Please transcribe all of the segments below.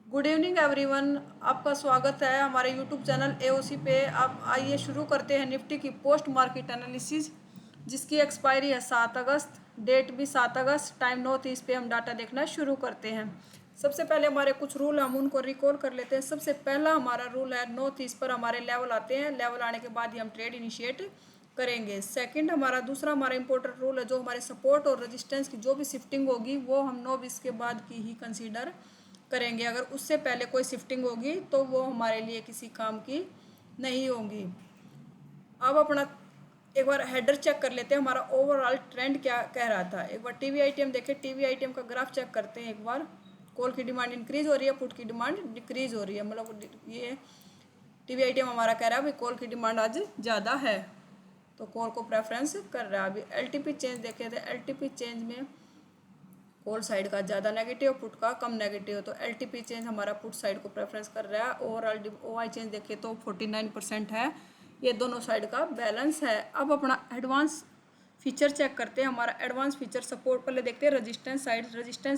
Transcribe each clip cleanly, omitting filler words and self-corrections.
Good evening everyone. आपका स्वागत है हमारे यूट्यूब चैनल एओसी पे। आप आइए शुरू करते हैं निफ्टी की पोस्ट मार्केट एनालिसिस, जिसकी एक्सपायरी है 7 अगस्त। डेट भी 7 अगस्त। टाइम 9:30 पे हम डाटा देखना शुरू करते हैं। सबसे पहले हमारे कुछ रूल हम उनको रिकॉल कर लेते हैं। सबसे पहला हमारा रूल है 9:30 पर हमारे लेवल आते हैं। लेवल आने के बाद ही हम ट्रेड इनिशिएट करेंगे। सेकंड हमारा इंपॉर्टेंट रूल है, जो हमारे सपोर्ट और रेजिस्टेंस की जो भी शिफ्टिंग होगी वो हम 9:20 के बाद की ही कंसीडर करेंगे। अगर उससे पहले कोई शिफ्टिंग होगी तो वो हमारे लिए किसी काम की नहीं होगी। अब अपना एक बार हेडर चेक कर लेते हैं, हमारा ओवरऑल ट्रेंड क्या कह रहा था। एक बार टीवी आईटीएम देखें, टीवी आईटीएम का ग्राफ चेक करते हैं। एक बार कॉल की डिमांड इंक्रीज हो रही है, पुट की डिमांड डिक्रीज हो रही है। मतलब ये टीवी आईटीएम हमारा कह रहा है भाई कॉल की डिमांड आज ज़्यादा है, तो कॉल को प्रेफरेंस कर रहा है। अभी एलटीपी चेंज देखे थे, एलटीपी चेंज में कॉल साइड का ज़्यादा नेगेटिव, पुट का कम नेगेटिव, तो एलटीपी चेंज हमारा पुट साइड को प्रेफरेंस कर रहा है। ओवरऑल ओआई चेंज देखें तो 49% है। ये दोनों साइड का बैलेंस है। अब अपना एडवांस फीचर चेक करते हैं। हमारा एडवांस फीचर सपोर्ट पहले देखते हैं। रेजिस्टेंस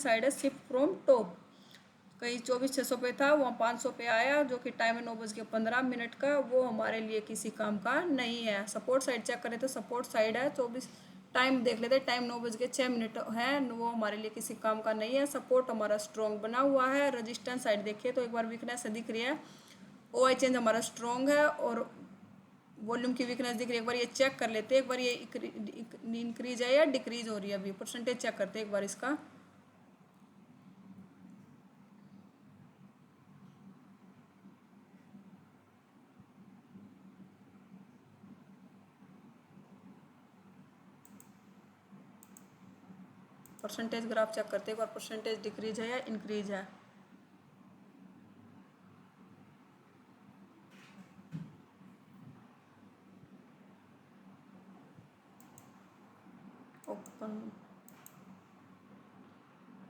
साइड है शिफ्ट फ्रॉम टॉप, कहीं 24,600 पे था, वहाँ 500 पे आया, जो कि टाइम है 9:15 का। वो हमारे लिए किसी काम का नहीं है। सपोर्ट साइड चेक करें तो सपोर्ट साइड है 24, टाइम देख लेते हैं, टाइम 9:06 है, वो हमारे लिए किसी काम का नहीं है। सपोर्ट हमारा स्ट्रॉन्ग बना हुआ है। रजिस्टेंस साइड देखिए तो एक बार वीकनेस दिख रही है। ओआई चेंज हमारा स्ट्रॉन्ग है और वॉल्यूम की वीकनेस दिख रही है। एक बार ये चेक कर लेते हैं, एक बार ये इंक्रीज है या डिक्रीज हो रही है। अभी परसेंटेज चेक करते हैं एक बार इसका। परसेंटेज ग्राफ चेक करते हैं एक बार, परसेंटेज डिक्रीज है या इंक्रीज है। ओपन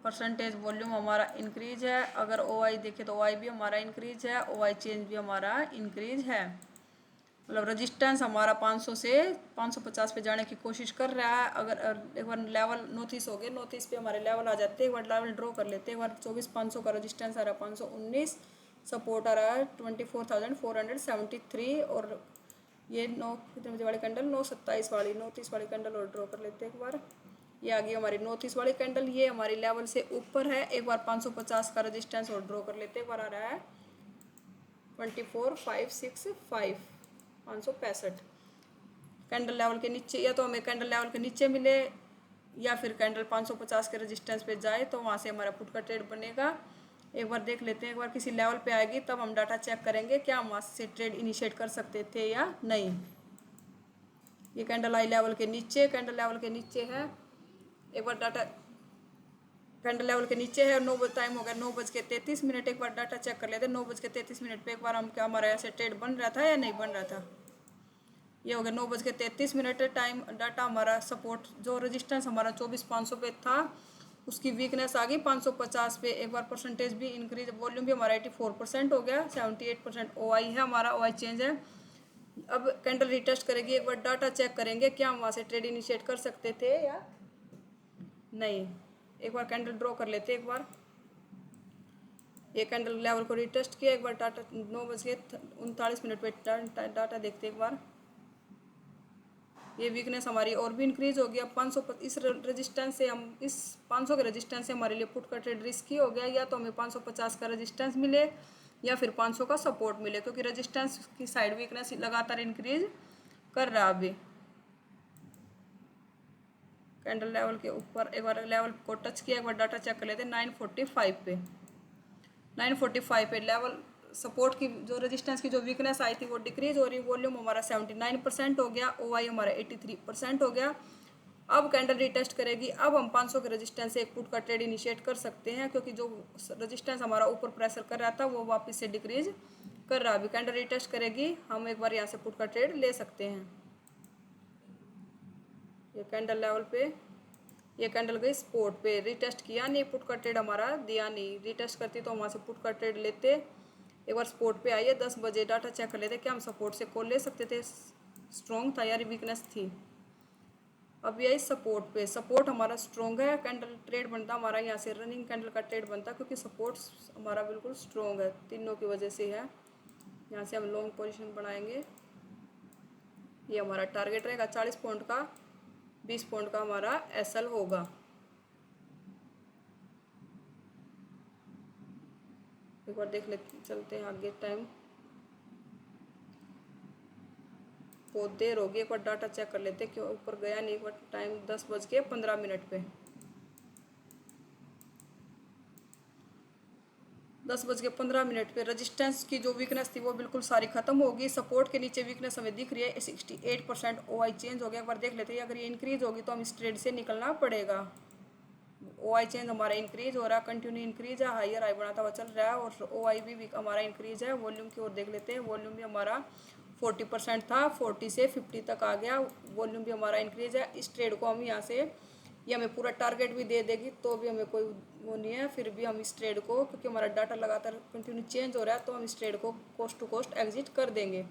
परसेंटेज वॉल्यूम हमारा इंक्रीज है। अगर ओआई देखे तो ओआई भी हमारा इंक्रीज है, ओआई चेंज भी हमारा इंक्रीज है। मतलब रजिस्टेंस हमारा 500 से 550 पे जाने की कोशिश कर रहा है। अगर एक बार लेवल नोटिस हो गए, नोटिस पे हमारे लेवल आ जाते हैं। एक बार लेवल ड्रॉ कर लेते हैं। एक बार 24,500 का रजिस्टेंस आ रहा है, 519 सपोर्ट आ रहा है 24,473। और ये 9 कितने बजे वाली कैंडल, 9:27 वाली, 9:30 वाली कैंडल और ड्रॉ कर लेते हैं एक बार। ये आ गई हमारी 9:30 वाली कैंडल, ये हमारी लेवल से ऊपर है। एक बार 550 का रजिस्टेंस और ड्रॉ कर लेते हैं। एक बार आ रहा है 24,565, 565 कैंडल लेवल के नीचे, या तो हमें कैंडल लेवल के नीचे मिले या फिर कैंडल 550 के रेजिस्टेंस पे जाए, तो वहाँ से हमारा पुट का ट्रेड बनेगा। एक बार देख लेते हैं, एक बार किसी लेवल पे आएगी तब हम डाटा चेक करेंगे क्या हम वहाँ से ट्रेड इनिशिएट कर सकते थे या नहीं। ये कैंडल आई लेवल के नीचे, कैंडल लेवल के नीचे है। एक बार डाटा कैंडल लेवल के नीचे है। 9 बजे टाइम हो गया, 9:33। एक बार डाटा चेक कर लेते हैं। 9:33 पे एक बार हम क्या हमारा ऐसे ट्रेड बन रहा था या नहीं बन रहा था। ये हो गया 9:33 टाइम। डाटा हमारा सपोर्ट जो रेजिस्टेंस हमारा 24,500 पे था, उसकी वीकनेस आ गई 550 पे। एक बार परसेंटेज भी इंक्रीज, वॉल्यूम भी हमारा 84% हो गया। 78% ओआई है हमारा, ओआई चेंज है। अब कैंडल रिटेस्ट करेगी। एक बार डाटा चेक करेंगे क्या हम वहाँ से ट्रेड इनिशिएट कर सकते थे या नहीं। एक बार कैंडल ड्रॉ कर लेते एक बार। ये कैंडल लेवल को रिटेस्ट किया। एक बार डाटा 9:39 पे डाटा देखते एक बार। ये वीकनेस हमारी और भी इंक्रीज हो गया। 500 इस रेजिस्टेंस से हम इस 500 के रेजिस्टेंस से हमारे लिए पुट का ट्रेड रिस्की हो गया। या तो हमें 550 का रेजिस्टेंस मिले या फिर 500 का सपोर्ट मिले, क्योंकि रेजिस्टेंस की साइड वीकनेस लगातार इंक्रीज कर रहा अभी। कैंडल लेवल के ऊपर एक बार लेवल को टच किया। एक बार डाटा चेक कर लेते हैं 945 पे। 945 पे लेवल सपोर्ट की जो रेजिस्टेंस की जो वीकनेस आई थी वो डिक्रीज हो रही। वॉल्यूम हमारा 79% हो गया, ओआई हमारा 83% हो गया। अब कैंडल रिटेस्ट करेगी। अब हम 500 के रेजिस्टेंस से एक पुट का ट्रेड इनिशिएट कर सकते हैं, क्योंकि जो रेजिस्टेंस हमारा ऊपर प्रेशर कर रहा था वो वापस से डिक्रीज कर रहा। अभी कैंडल रिटेस्ट करेगी, हम एक बार यहाँ से पुट का ट्रेड ले सकते हैं। ये कैंडल लेवल पे, ये कैंडल गई सपोर्ट पे, रिटेस्ट किया नहीं, पुट का ट्रेड हमारा दिया नहीं। रिटेस्ट करती तो वहाँ से पुट का ट्रेड लेते। एक बार सपोर्ट पे आइए 10 बजे, डाटा चेक कर लेते क्या हम सपोर्ट से कॉल ले सकते थे। स्ट्रॉन्ग था यार, वीकनेस थी। अब यही सपोर्ट पे, सपोर्ट हमारा स्ट्रॉन्ग है, कैंडल ट्रेड बनता हमारा यहाँ से, रनिंग कैंडल का ट्रेड बनता क्योंकि सपोर्ट हमारा बिल्कुल स्ट्रॉन्ग है, तीनों की वजह से है। यहाँ से हम लॉन्ग पोजीशन बनाएंगे। ये हमारा टारगेट रहेगा 40 पॉइंट का, 20 पॉइंट का हमारा एसएल होगा। एक बार देख ले, चलते हैं आगे। टाइम बहुत देर होगी, एक बार डाटा चेक कर लेते क्यों ऊपर गया नहीं। एक बार टाइम 10:15 पे, 10:15 पे रजिस्टेंस की जो वीकनेस थी वो बिल्कुल सारी खत्म होगी। सपोर्ट के नीचे वीकनेस हमें दिख रही है, 68% ओआई चेंज हो गया। एक बार देख लेते हैं, अगर ये इंक्रीज होगी तो हम इस ट्रेड से निकलना पड़ेगा। ओआई चेंज हमारा इंक्रीज हो रहा है, कंटिन्यू इंक्रीज है, हायर हाई बनाता हुआ चल रहा है, और ओआई भी हमारा इंक्रीज है। वॉल्यूम की ओर देख लेते हैं, वॉल्यूम भी हमारा 40% था, 40 से 50 तक आ गया, वॉल्यूम भी हमारा इंक्रीज है। इस ट्रेड को हम यहाँ से, ये हमें पूरा टारगेट भी दे देगी तो भी हमें कोई वो नहीं है, फिर भी हम इस ट्रेड को, क्योंकि हमारा डाटा लगातार कंटिन्यू चेंज हो रहा है, तो हम इस ट्रेड को कोस्ट टू कोस्ट एग्जिट कर देंगे।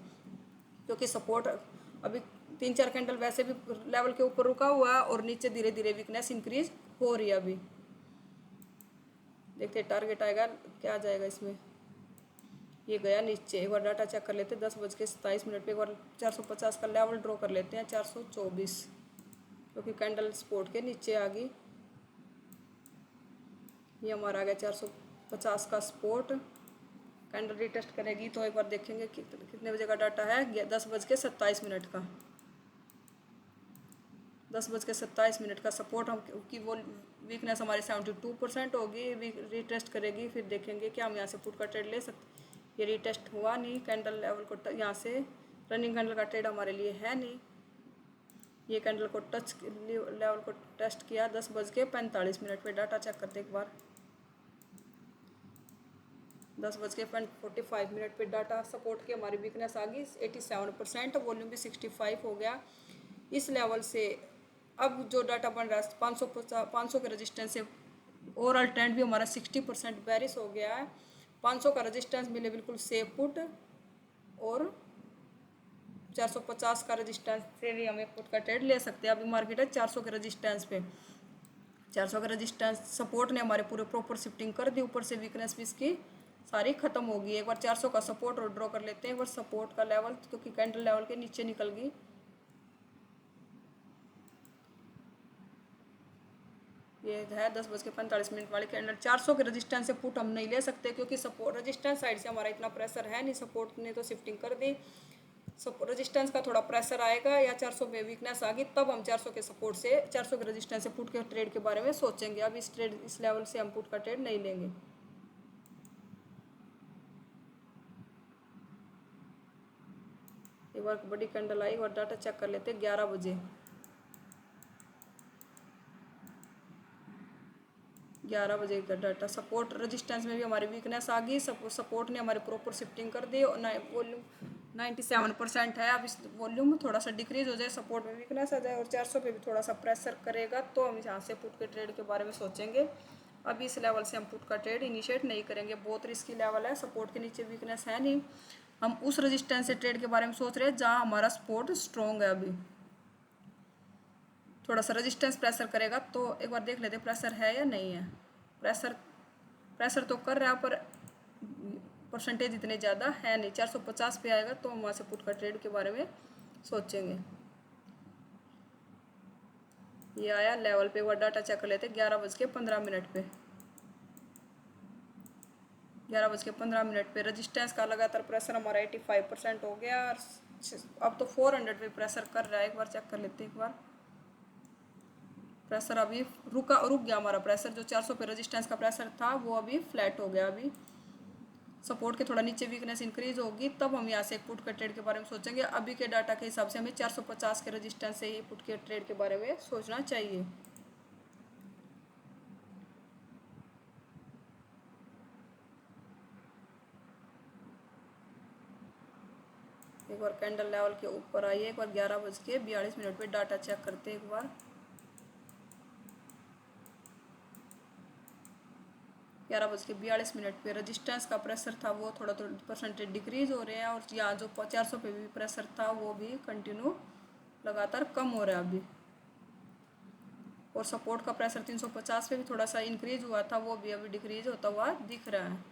क्योंकि सपोर्ट अभी 3-4 कैंडल वैसे भी लेवल के ऊपर रुका हुआ है और नीचे धीरे धीरे वीकनेस इंक्रीज हो रही है। अभी देखते हैं टारगेट आएगा क्या आ जाएगा इसमें। ये गया नीचे, एक बार डाटा चेक कर लेते हैं। 10:27 पे एक बार 450 का लेवल ड्रॉ कर लेते हैं, 424, क्योंकि कैंडल सपोर्ट के नीचे आ गई। ये हमारा आ गया 450 का सपोर्ट। कैंडल रिटेस्ट करेगी तो एक बार देखेंगे कितने बजे का डाटा है। 10:27 का, 10:27 का सपोर्ट हम की वो वीकनेस हमारी 72% होगी। रिटेस्ट करेगी, फिर देखेंगे कि हम यहाँ से पुट का ट्रेड ले सकते। ये रिटेस्ट हुआ नहीं, कैंडल लेवल को यहाँ से रनिंग कैंडल का ट्रेड हमारे लिए है नहीं। ये कैंडल को टच लेवल को टेस्ट किया 10:45 पे। डाटा चेक करते एक बार, 10:45 पे डाटा सपोर्ट की हमारी वीकनेस आ गई 87%, वॉल्यूम भी 65 हो गया। इस लेवल से अब जो डाटा बन रहा है 500 के रजिस्टेंस से ओवरऑल ट्रेंड भी हमारा 60% बेरिश हो गया है। 500 का रजिस्टेंस मिले बिल्कुल सेफ पुट, और 450 का रजिस्टेंस से भी हमें पुट का ट्रेड ले सकते हैं। अभी मार्केट है 400 के रजिस्टेंस पे, 400 के रजिस्टेंस सपोर्ट ने हमारे पूरे प्रॉपर शिफ्टिंग कर दी, ऊपर से वीकनेस भी इसकी सारी खत्म होगी। एक बार 400 का सपोर्ट और ड्रॉ कर लेते हैं। एक बार सपोर्ट का लेवल, क्योंकि कैंडल लेवल के नीचे निकल गई। ये है 10:45 वाली कैंडल। 400 के रजिस्टेंस से पुट हम नहीं ले सकते, क्योंकि सपोर्ट रजिस्टेंस साइड से हमारा इतना प्रेशर है नहीं, सपोर्ट ने तो शिफ्टिंग कर दी। रजिस्टेंस का थोड़ा प्रेशर आएगा या 400 पे वीकनेस आ गई, तब हम 400 के सपोर्ट से, 400 के रजिस्टेंस से पुट के ट्रेड के बारे में सोचेंगे। अब इस लेवल से हम पुट का ट्रेड नहीं लेंगे। एक बार बड़ी कैंडल आई, एक बार डाटा चेक कर लेते। 11 बजे, 11 बजे का डाटा सपोर्ट रजिस्टेंस में भी हमारी वीकनेस आ गई। सपोर्ट ने हमारे प्रॉपर शिफ्टिंग कर दी। वॉल्यूम 97% है। अब इस वॉल्यूम थोड़ा सा डिक्रीज हो जाए, सपोर्ट में वीकनेस आ जाए और 400 पे भी थोड़ा सा प्रेशर करेगा, तो हम यहाँ से पुट के ट्रेड के बारे में सोचेंगे। अभी इस लेवल से हम पुट का ट्रेड इनिशिएट नहीं करेंगे, बहुत रिस्की लेवल है, सपोर्ट के नीचे वीकनेस है नहीं। हम उस रजिस्टेंस से ट्रेड के बारे में सोच रहे हैं जहाँ हमारा सपोर्ट स्ट्रॉन्ग है। अभी थोड़ा सा रेजिस्टेंस प्रेशर करेगा, तो एक बार देख लेते प्रेशर है या नहीं है। प्रेशर तो कर रहा है, पर परसेंटेज इतने ज़्यादा है नहीं। 450 पे आएगा तो हम वहाँ से पुट का ट्रेड के बारे में सोचेंगे। ये आया लेवल पे, वो डाटा चेक कर लेते 11:15 पे। 11:15 पे रजिस्टेंस का लगातार प्रेशर हमारा 85% हो गया, और अब तो 400 पे प्रेशर कर रहा है। एक बार चेक कर लेते एक बार। प्रेशर अभी रुक गया हमारा प्रेशर, जो 400 पे रेजिस्टेंस का प्रेशर था वो अभी फ्लैट हो गया। अभी सपोर्ट के थोड़ा नीचे वीकनेस इंक्रीज होगी, तब हम यहाँ से एक पुट के ट्रेड के बारे में सोचेंगे। अभी के डाटा के हिसाब से हमें 450 के रेजिस्टेंस से ही पुट के ट्रेड के बारे में सोचना चाहिए। एक बार कैंडल लेवल के ऊपर आइए, एक बार 11:42 पे डाटा चेक करते एक बार। 11:42 पे रजिस्टेंस का प्रेशर था वो थोड़ा परसेंटेज डिक्रीज हो रहे हैं, और यहाँ जो 400 पे भी प्रेशर था वो भी कंटिन्यू लगातार कम हो रहा है। अभी और सपोर्ट का प्रेशर 350 पे भी थोड़ा सा इंक्रीज हुआ था, वो भी अभी डिक्रीज होता हुआ दिख रहा है।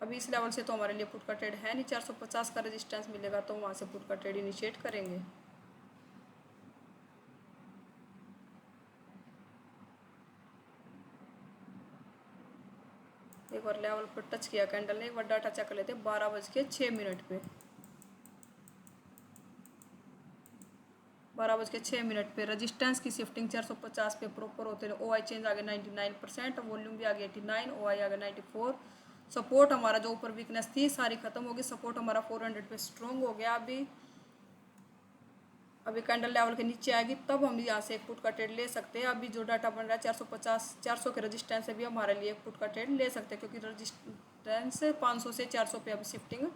अभी इस लेवल से तो हमारे लिए पुट का ट्रेड है नहीं, 450 का रेजिस्टेंस मिलेगा तो वहाँ से पुट का ट्रेड इनिशिएट करेंगे। एक बार लेवल पर टच किया कैंडल ने, एक बार डाटा चेक कर लेते हैं 12:06 पे। 12:06 पे रेजिस्टेंस की शिफ्टिंग 450 पे प्रॉपर होते रहे। OI चेंज आ गया 99%, वॉल्यूम भी आ गया 89, OI आ गया 94। सपोर्ट हमारा जो ऊपर वीकनेस थी सारी खत्म होगी, सपोर्ट हमारा 400 पे स्ट्रॉन्ग हो गया। अभी कैंडल लेवल के नीचे आएगी तब हम यहाँ से एक पुट का ट्रेड ले सकते हैं। अभी जो डाटा बन रहा है 400 के रेजिस्टेंस से भी हमारे लिए एक पुट का ट्रेड ले सकते हैं, क्योंकि रेजिस्टेंस 500 से 400 पे अभी शिफ्टिंग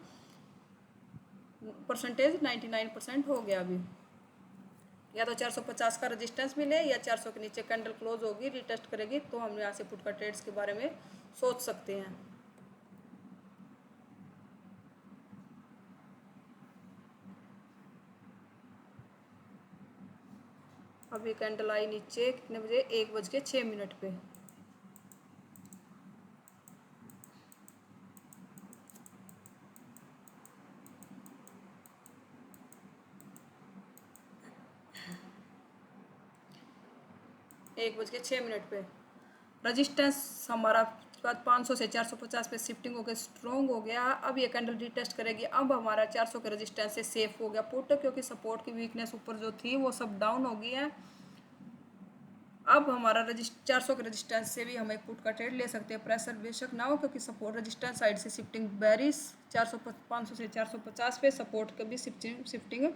परसेंटेज 99% हो गया। अभी या तो 450 का रेजिस्टेंस मिले या 400 के नीचे कैंडल क्लोज होगी, रिटेस्ट करेगी, तो हम यहाँ से पुट का ट्रेड्स के बारे में सोच सकते हैं। अभी कैंडल आई नीचे कितने बजे, 1:06 पे। एक बज के 6 मिनट पे रजिस्टेंस हमारा बाद 500 से 450 पे शिफ्टिंग होकर स्ट्रॉन्ग हो गया। अब ये कैंडल रिटेस्ट करेगी, अब हमारा 400 के रेजिस्टेंस से सेफ हो गया पुट, क्योंकि सपोर्ट की वीकनेस ऊपर जो थी वो सब डाउन हो गई है। अब हमारा 400 के रेजिस्टेंस से भी हम एक पुट का ट्रेड ले सकते हैं, प्रेशर बेशक ना हो, क्योंकि सपोर्ट रेजिस्टेंस साइड से शिफ्टिंग बेरिश 500 से 450 पे, सपोर्ट का भी शिफ्टिंग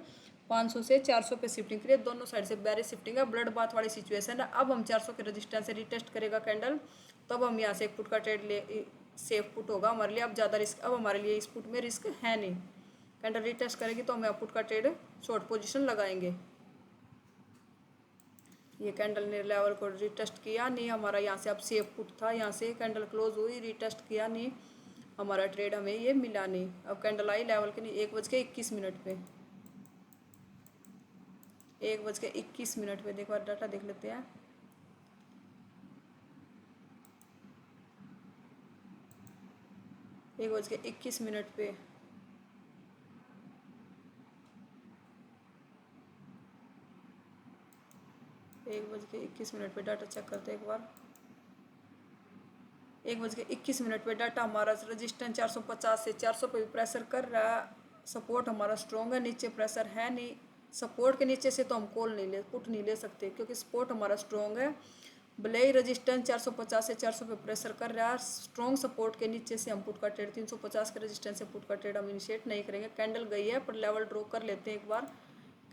500 से 400 पे शिफ्टिंग के लिए दोनों साइड से बेरिश शिफ्टिंग है, ब्लड बाथ वाली सिचुएशन है। अब हम 400 के रेजिस्टेंस से रिटेस्ट करेगा कैंडल, तब हम यहाँ से एक पुट का ट्रेड ले, सेफ पुट होगा हमारे लिए। अब ज़्यादा रिस्क, अब हमारे लिए इस पुट में रिस्क है नहीं। कैंडल रिटेस्ट करेगी तो हम पुट का ट्रेड शॉर्ट पोजिशन लगाएंगे। ये कैंडल ने लेवल को रिटेस्ट किया नहीं, हमारा यहाँ से अब सेफ पुट था, यहाँ से कैंडल क्लोज हुई, रिटेस्ट किया नहीं, हमारा ट्रेड हमें ये मिला नहीं। अब कैंडल आई लेवल के नहीं, 1:21 पे। 1:21 पे देखो, डाटा देख लेते हैं। एक बज के 21 पे एक बज के 21 पे डाटा चेक करते हैं एक बार। 1:21 पे डाटा हमारा रजिस्टेंस 450 से 400 पे भी प्रेशर कर रहा है। सपोर्ट हमारा स्ट्रॉन्ग है, नीचे प्रेशर है नहीं। सपोर्ट के नीचे से तो हम कॉल नहीं ले, पुट नहीं ले सकते, क्योंकि सपोर्ट हमारा स्ट्रॉन्ग है। भले ही रजिस्टेंस 450 से 400 पे प्रेशर कर रहा है, स्ट्रॉन्ग सपोर्ट के नीचे से हम पुट का ट्रेड 350 के रजिस्टेंस से पुट का ट्रेड हम इनिशिएट नहीं करेंगे। कैंडल गई है पर लेवल ड्रॉ कर लेते हैं एक बार।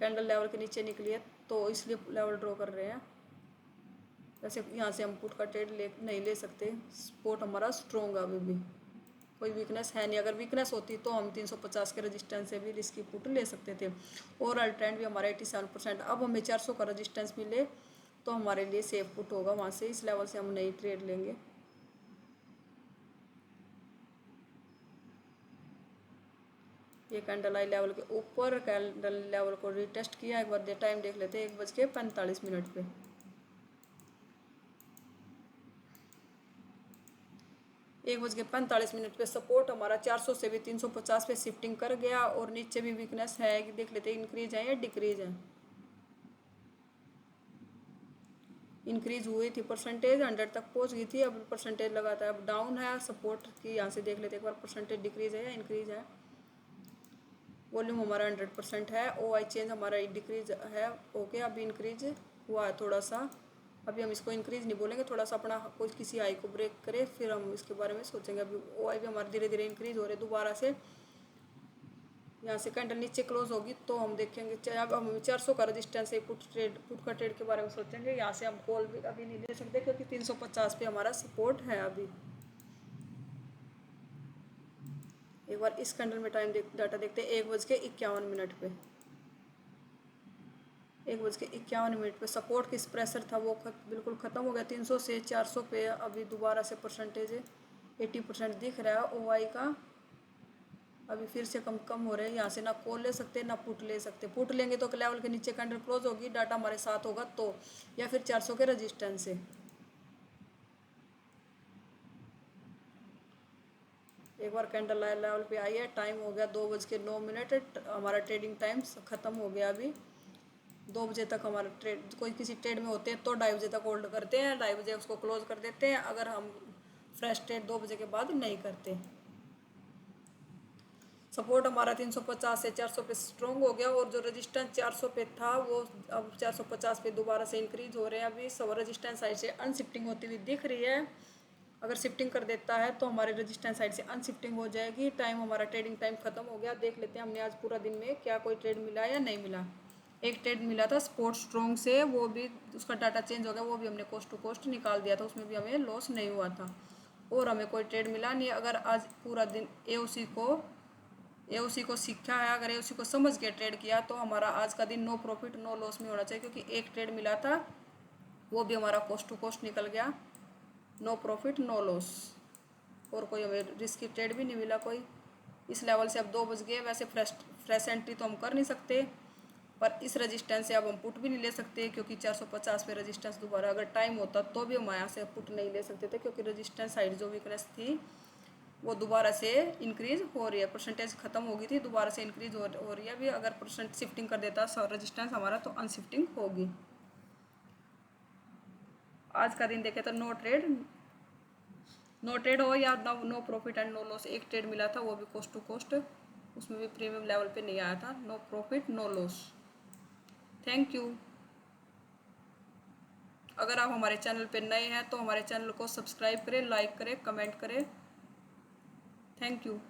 कैंडल लेवल के नीचे निकली है तो इसलिए लेवल ड्रॉ कर रहे हैं। वैसे यहाँ से हम पुट का ट्रेड नहीं ले सकते, सपोर्ट हमारा स्ट्रॉन्ग है, अभी भी कोई वीकनेस है नहीं। अगर वीकनेस होती तो हम 350 के रजिस्टेंस से भी रिस्की पुट ले सकते थे। ओवरऑल ट्रेंड भी हमारा 87%। अब हमें 400 का रजिस्टेंस मिले तो हमारे लिए सेफ पुट होगा, वहाँ से इस लेवल से हम नई ट्रेड लेंगे। ये कैंडल आई लेवल के ऊपर, कैंडल लेवल को रिटेस्ट किया। एक बार टाइम देख लेते हैं, 1:45 पे। 1:45 पे सपोर्ट हमारा 400 से भी 350 पे शिफ्टिंग कर गया, और नीचे भी वीकनेस है कि देख लेते हैं इंक्रीज है या डिक्रीज है। इंक्रीज हुई थी, परसेंटेज 100 तक पहुंच गई थी, अब परसेंटेज लगाता है, अब डाउन है। सपोर्ट की यहाँ से देख लेते एक बार, परसेंटेज डिक्रीज है या इंक्रीज है। वॉल्यूम हमारा 100% है। OI चेंज हमारा डिक्रीज है, ओके। अभी इंक्रीज हुआ है थोड़ा सा, अभी हम इसको इंक्रीज नहीं बोलेंगे, थोड़ा सा अपना कोई किसी हाई को ब्रेक करे फिर हम इसके बारे में सोचेंगे। अभी OI भी हमारे धीरे धीरे इंक्रीज हो रहे दोबारा से। यहाँ से कैंडल नीचे क्लोज होगी तो हम देखेंगे, अब हम 400 का रजिस्टेंस है, पुट का ट्रेड के बारे में सोचेंगे। यहाँ से हम कॉल भी अभी नहीं ले सकते, क्योंकि 350 पे हमारा सपोर्ट है अभी। एक बार इस कैंडल में टाइम डाटा देखते हैं, 1:51 पे। 1:51 पे सपोर्ट किस प्रेशर था वो बिल्कुल ख़त्म हो गया। 300 से 400 पे अभी दोबारा से परसेंटेज 80% दिख रहा है OI का। अभी फिर से कम कम हो रहे हैं, यहाँ से ना कॉल ले सकते ना पुट ले सकते। पुट लेंगे तो लेवल के नीचे कैंडल क्लोज होगी, डाटा हमारे साथ होगा तो, या फिर 400 के रेजिस्टेंस से। एक बार कैंडल लेवल पे आई है, टाइम हो गया 2:09। हमारा ट्रेडिंग टाइम ख़त्म हो गया। अभी 2 बजे तक हमारा ट्रेड, कोई किसी ट्रेड में होते हैं तो 2:30 बजे तक होल्ड करते हैं, 2:30 बजे उसको क्लोज कर देते हैं, अगर हम फ्रेश ट्रेड 2 बजे के बाद नहीं करते। सपोर्ट हमारा 350 से 400 पे स्ट्रॉन्ग हो गया, और जो रेजिस्टेंस 400 पे था वो अब 450 पे दोबारा से इंक्रीज हो रहे हैं। अभी सब रेजिस्टेंस साइड से अनशिफ्टिंग होती हुई दिख रही है। अगर शिफ्टिंग कर देता है तो हमारे रेजिस्टेंस साइड से अनशिफ्टिंग हो जाएगी। टाइम हमारा ट्रेडिंग टाइम खत्म हो गया। देख लेते हैं हमने आज पूरा दिन में क्या कोई ट्रेड मिला या नहीं मिला। एक ट्रेड मिला था स्पोर्ट स्ट्रॉन्ग से, वो भी उसका डाटा चेंज हो गया, वो भी हमने कोस्ट टू कोस्ट निकाल दिया था, उसमें भी हमें लॉस नहीं हुआ था। और हमें कोई ट्रेड मिला नहीं। अगर आज पूरा दिन एओसी को सीखा है, अगर एओसी को समझ के ट्रेड किया तो हमारा आज का दिन नो प्रॉफिट नो लॉस में होना चाहिए, क्योंकि एक ट्रेड मिला था वो भी हमारा कोस्ट टू कोस्ट निकल गया, नो प्रॉफिट नो लॉस। और कोई हमें रिस्की ट्रेड भी नहीं मिला कोई। इस लेवल से अब 2 बज गए। वैसे फ्रेश एंट्री तो हम कर नहीं सकते, पर इस रजिस्टेंस से अब हम पुट भी नहीं ले सकते, क्योंकि 450 पे रजिस्टेंस दोबारा अगर टाइम होता तो भी हम यहाँ से पुट नहीं ले सकते थे, क्योंकि रजिस्टेंस साइड जो वीकनेस थी वो दोबारा से इंक्रीज हो रही है। परसेंटेज खत्म हो गई थी, दोबारा से इंक्रीज हो रही है। अभी अगर परसेंट शिफ्टिंग कर देता रजिस्टेंस हमारा तो अनशिफ्टिंग होगी। आज का दिन देखे तो नो ट्रेड हो या no profit and no loss. एक ट्रेड मिला था वो भी कोस्ट टू कोस्ट, उसमें भी प्रीमियम लेवल पे नहीं आया था। No profit no loss. Thank you. अगर आप हमारे चैनल पे नए हैं तो हमारे चैनल को सब्सक्राइब करें, लाइक करें, कमेंट करें। Thank you.